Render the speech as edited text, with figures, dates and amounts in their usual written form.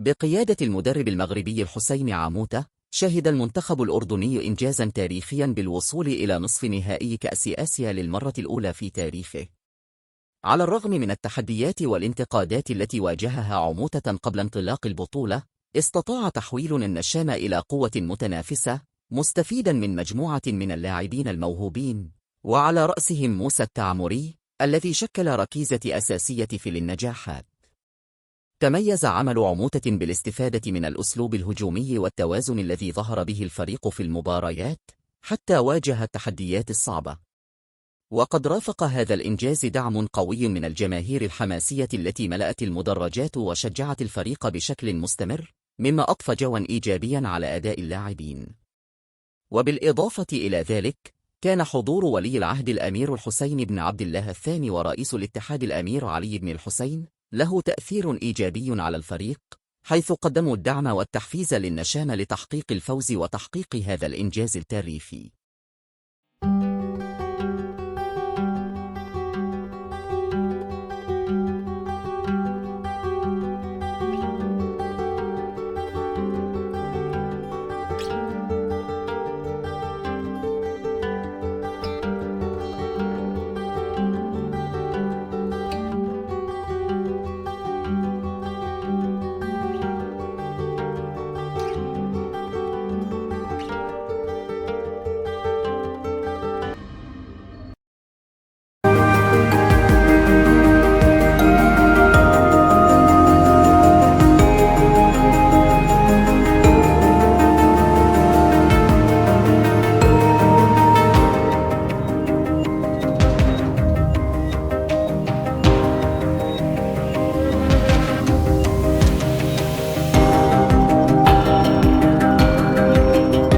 بقيادة المدرب المغربي الحسين عاموتة، شهد المنتخب الأردني إنجازاً تاريخياً بالوصول إلى نصف نهائي كأس آسيا للمرة الأولى في تاريخه. على الرغم من التحديات والانتقادات التي واجهها عموتة قبل انطلاق البطولة، استطاع تحويل النشام إلى قوة متنافسة، مستفيداً من مجموعة من اللاعبين الموهوبين، وعلى رأسهم موسى التعمري، الذي شكل ركيزة أساسية في النجاحات. تميز عمل عموتة بالاستفادة من الأسلوب الهجومي والتوازن الذي ظهر به الفريق في المباريات، حتى واجه التحديات الصعبة. وقد رافق هذا الإنجاز دعم قوي من الجماهير الحماسية التي ملأت المدرجات وشجعت الفريق بشكل مستمر، مما أضفى جواً إيجابياً على أداء اللاعبين. وبالإضافة إلى ذلك، كان حضور ولي العهد الأمير الحسين بن عبد الله الثاني ورئيس الاتحاد الأمير علي بن الحسين له تأثير إيجابي على الفريق، حيث قدموا الدعم والتحفيز للنشام لتحقيق الفوز وتحقيق هذا الإنجاز التاريخي.